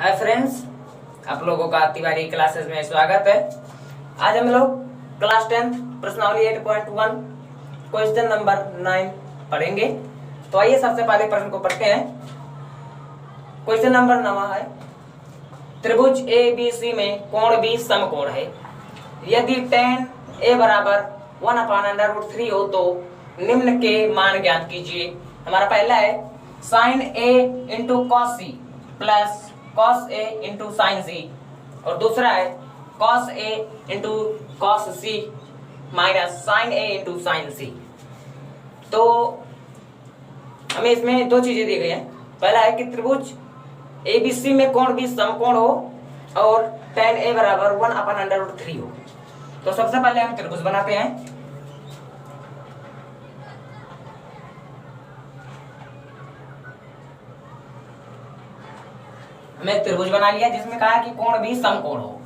Hi friends, आप लोगों का तिवारी क्लासेस में स्वागत है। आज हम लोग क्लास 10 प्रश्नावली 8.1 क्वेश्चन नंबर 9 पढ़ेंगे। तो आइए सबसे पहले प्रश्न को पढ़ते हैं। क्वेश्चन नंबर 9 है, त्रिभुज ABC में कोण B समकोण है। यदि tan A बराबर 1/√3 हो तो निम्न के मान ज्ञात कीजिए। हमारा पहला है sin A into cos C plus cos A into sin C, और दूसरा है cos A into cos C minus sin A into sin C। तो हमें इसमें दो चीजें दी गई हैं। पहला है कि त्रिभुज ABC में कोण B समकोण हो और tan A बराबर 1/√3 हो। तो सबसे पहले हम त्रिभुज बनाते हैं। हमने एक त्रिभुज बना लिया जिसमें कहा है कि कोण भी समकोण हो।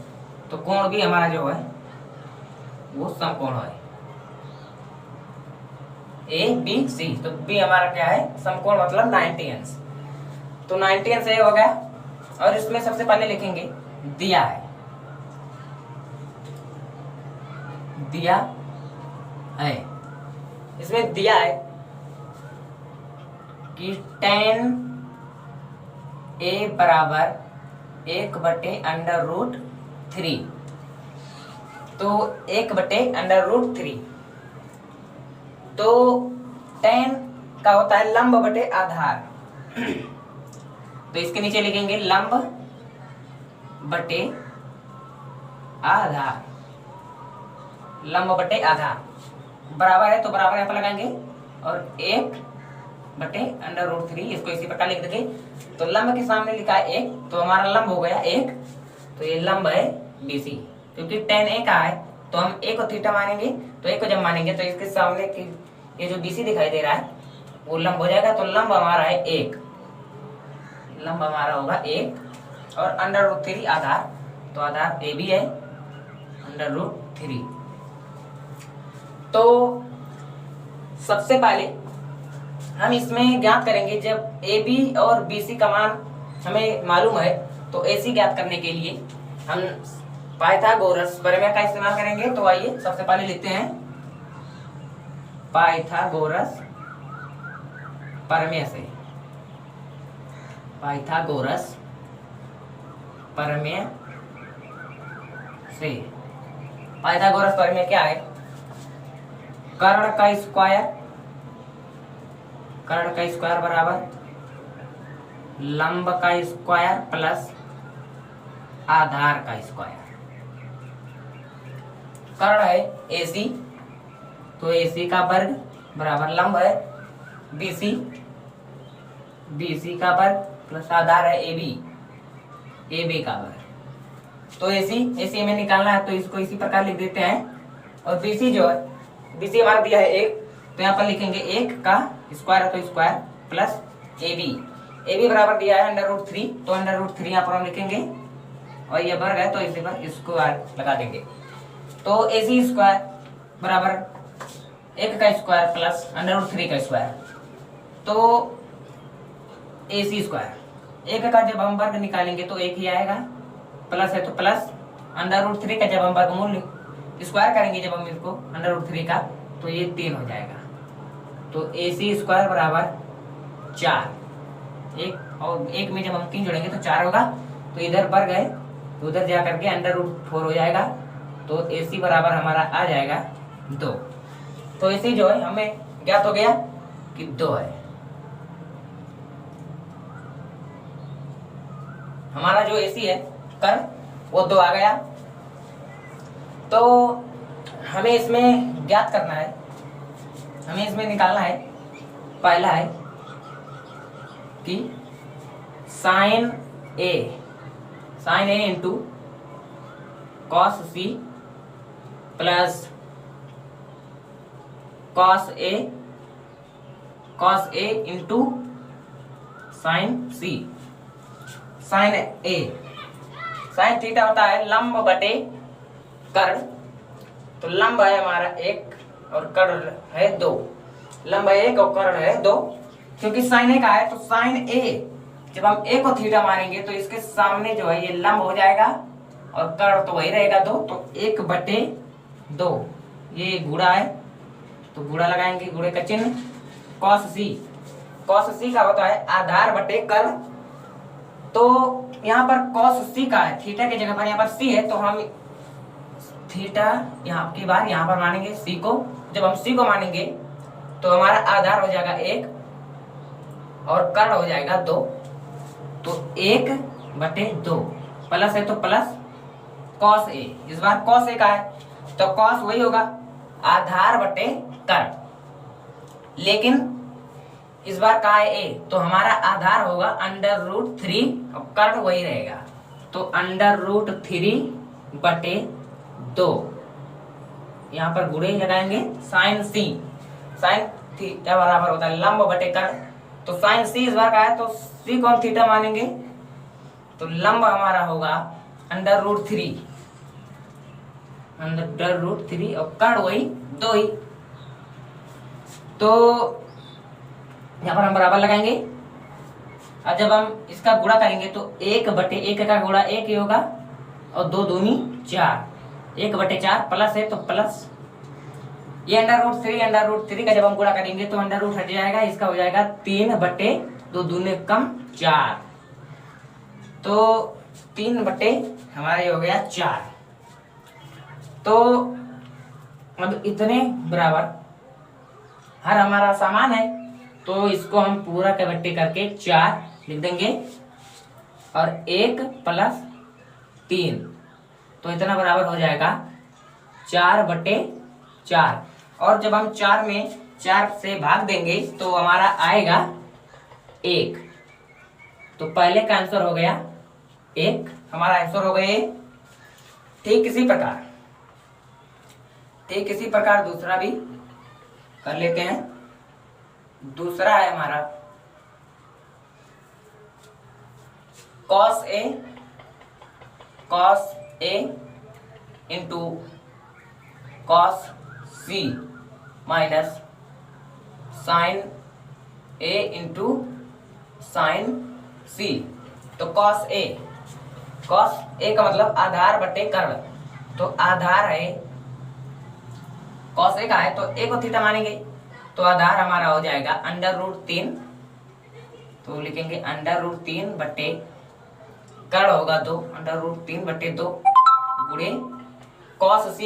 तो कोण भी हमारा जो है वो समकोण है ABC। तो B हमारा क्या है, समकोण मतलब 90 अंश। तो 90 अंश ये हो गया। और इसमें सबसे पहले लिखेंगे दिया है, दिया है। इसमें दिया है कि tan A बराबर 1/√3। तो 1/√3 तो tan का होता है लंब बटे आधार। तो इसके नीचे लिखेंगे लंब बटे आधार, लंब बटे आधार बराबर है तो बराबर यहाँ पर लगाएंगे और 1/√3 इसको इसी प्रकार लिख देंगे। तो लंब के सामने लिखा है 1, तो हमारा लंब हो गया 1। तो ये लंब है BC, क्योंकि tan A का है तो हम A को थीटा मानेंगे। तो A को जब मानेंगे तो इसके सामने की ये जो BC दिखाई दे रहा है वो लंब हो जाएगा। तो लंब हमारा है 1, लंब हमारा होगा 1 और √3 आधार। तो आधार AB है √3। तो सबसे पहले हम इसमें ज्ञात करेंगे, जब AB और BC का मान हमें मालूम है तो AC ज्ञात करने के लिए हम पाइथागोरस प्रमेय का इस्तेमाल करेंगे। तो आइए सबसे पहले लिखते हैं पाइथागोरस प्रमेय से। पाइथागोरस प्रमेय से, पाइथागोरस प्रमेय क्या है, कर्ण का स्क्वायर बराबर लंब का स्क्वायर प्लस आधार का स्क्वायर। कर्ण है AC, तो AC का वर्ग बराबर लंब है BC का वर्ग प्लस आधार है AB का वर्ग। तो AC में निकालना है तो इसको इसी प्रकार लिख देते हैं। और BC जो है, BC हमारा दिया है 1, तो यहाँ पर लिखेंगे 1 का स्क्वायर है तो स्क्वायर प्लस AB बराबर दिया है √3, तो √3 यहाँ पर हम लिखेंगे और ये वर्ग है तो इसी पर स्क्वायर लगा देंगे। तो AC स्क्वायर बराबर 1 का स्क्वायर प्लस √3 का स्क्वायर। तो AC स्क्वायर 1 का जब हम वर्ग निकालेंगे तो 1 ही आएगा, प्लस है तो प्लस √3 का जब हम वर्गमूल स्क्वायर करेंगे जब हम इसको √3 का तो ये 3 हो जाएगा। तो AC स्क्वायर बराबर 4, 1 और 1 में जब हम 3 जोड़ेंगे तो 4 होगा। तो इधर वर्ग है तो उधर जा करके √4 हो जाएगा। तो AC बराबर हमारा आ जाएगा 2। तो AC जो है हमें ज्ञात हो गया कि 2 है। हमारा जो AC है कर्ण वो 2 आ गया। तो हमें इसमें ज्ञात करना है, हमें इसमें निकालना है। पहला है कि sin A into cos C plus cos A into sin C। sin A sin theta होता है लंब बटे कर्ण। तो लंब है हमारा 1 और कर्ण है 2, लंब है 1 और कर्ण है 2। क्योंकि sin A का है तो sin A जब हम ए को थीटा मानेंगे तो इसके सामने जो है ये लंब हो जाएगा और कर्ण तो वही रहेगा 2, तो 1/2 ये गुणा है तो गुणा लगाएंगे, गुणे का चिन्ह cos c। cos c का होता है आधार बटे कर्ण, तो यहाँ पर cos c का है, थीटा की जगह पर यहाँ पर c है तो हम थीटा यहाँ की बार यहाँ पर मानेंगे c को। जब हम c को मानेंगे तो हमारा आधार हो जाएगा 1 और कर्ण हो जाएगा 2, तो 1/2 प्लस है तो प्लस cos a। इस बार cos a का है तो cos वही होगा आधार बटे कर्ण, लेकिन इस बार का है a तो हमारा आधार होगा √3 और कर्ण वही रहेगा, तो √3/2 यहाँ पर गुणे लगाएंगे। sin c, sin थीटा बराबर होता है लंब बटे कर्ण, तो sin c इस बार का है तो c को हम थीटा मानेंगे तो लंब हमारा होगा √3 और कर्ण वही 2 ही, तो यहाँ पर हम बराबर लगाएंगे। अब जब हम इसका गुणा करेंगे तो 1/1 का गुणा 1 ही होगा और 2 दूनी 4, 1/4 प्लस है तो प्लस ये √3 का जब हम गुणा करेंगे तो अंडर रूट हट जाएगा, इसका हो जाएगा 3/2 दूने कम 4, तो 3 हमारा ये हो गया 4। तो अब इतने बराबर हर हमारा सामान है तो इसको हम पूरा के बट्टे करके 4 लिख देंगे और 1 + 3, तो इतना बराबर हो जाएगा 4/4। और जब हम 4 में 4 से भाग देंगे तो हमारा आएगा 1, तो पहले का आंसर हो गया 1, हमारा आंसर हो गए। ठीक इसी प्रकार दूसरा भी कर लेते हैं। दूसरा है हमारा cos a into cos c minus sin a into sin c। तो cos a का मतलब आधार बटे कर्ण, तो आधार है cos a का है तो a को थीटा मानेंगे तो आधार हमारा हो जाएगा √3, तो लिखेंगे √3 बटे कर्ण होगा 2, √3/2 गुणे cos c,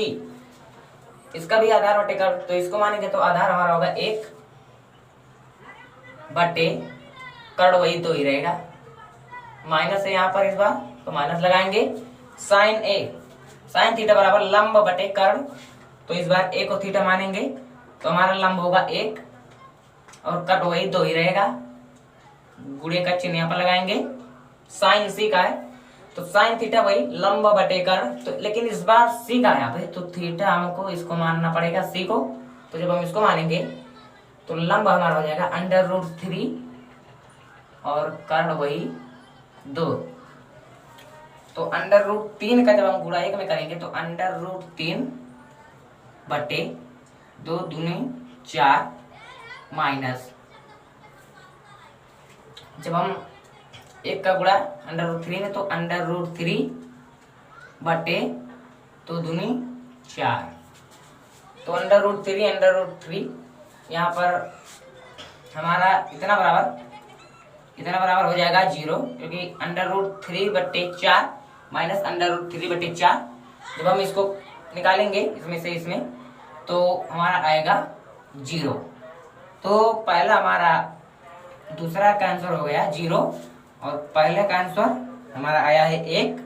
इसका भी आधार बटे कर्ण तो इसको मानेंगे तो आधार हमारा होगा 1 बटे कर्ण वही 2 ही रहेगा, माइनस है यहाँ पर इस बार तो माइनस लगाएंगे। sin थीटा बराबर लंब बटे कर्ण, तो इस बार a को थीटा मानेंगे तो हमारा लंब होगा 1 और कट वही 2 ही रहेगा, गुणे का चिन्ह यहाँ पर लगाएंगे। sin c का है तो sin थीटा वही लंब बटे कर्ण, तो लेकिन इस बार c का है यहाँ पे तो थीटा हमको इसको मानना पड़ेगा c को, तो जब हम इसको मानेंगे तो लंब हमारा हो जाएगा √3 और कर्ण वही 2, तो √3 का जब हम गुणा 1 में करेंगे तो √3/2 दूनी 4 माइनस जब हम 1 का गुणा √3 में तो √3/2 दूनी 4, तो √3 यहाँ पर हमारा इतना बराबर हो जाएगा 0, क्योंकि √3/4 माइनस √3/4 जब हम इसको निकालेंगे इसमें से इसमें तो हमारा आएगा 0। तो पहला हमारा दूसरा का आंसर हो गया 0 और पहले का आंसर हमारा आया है 1।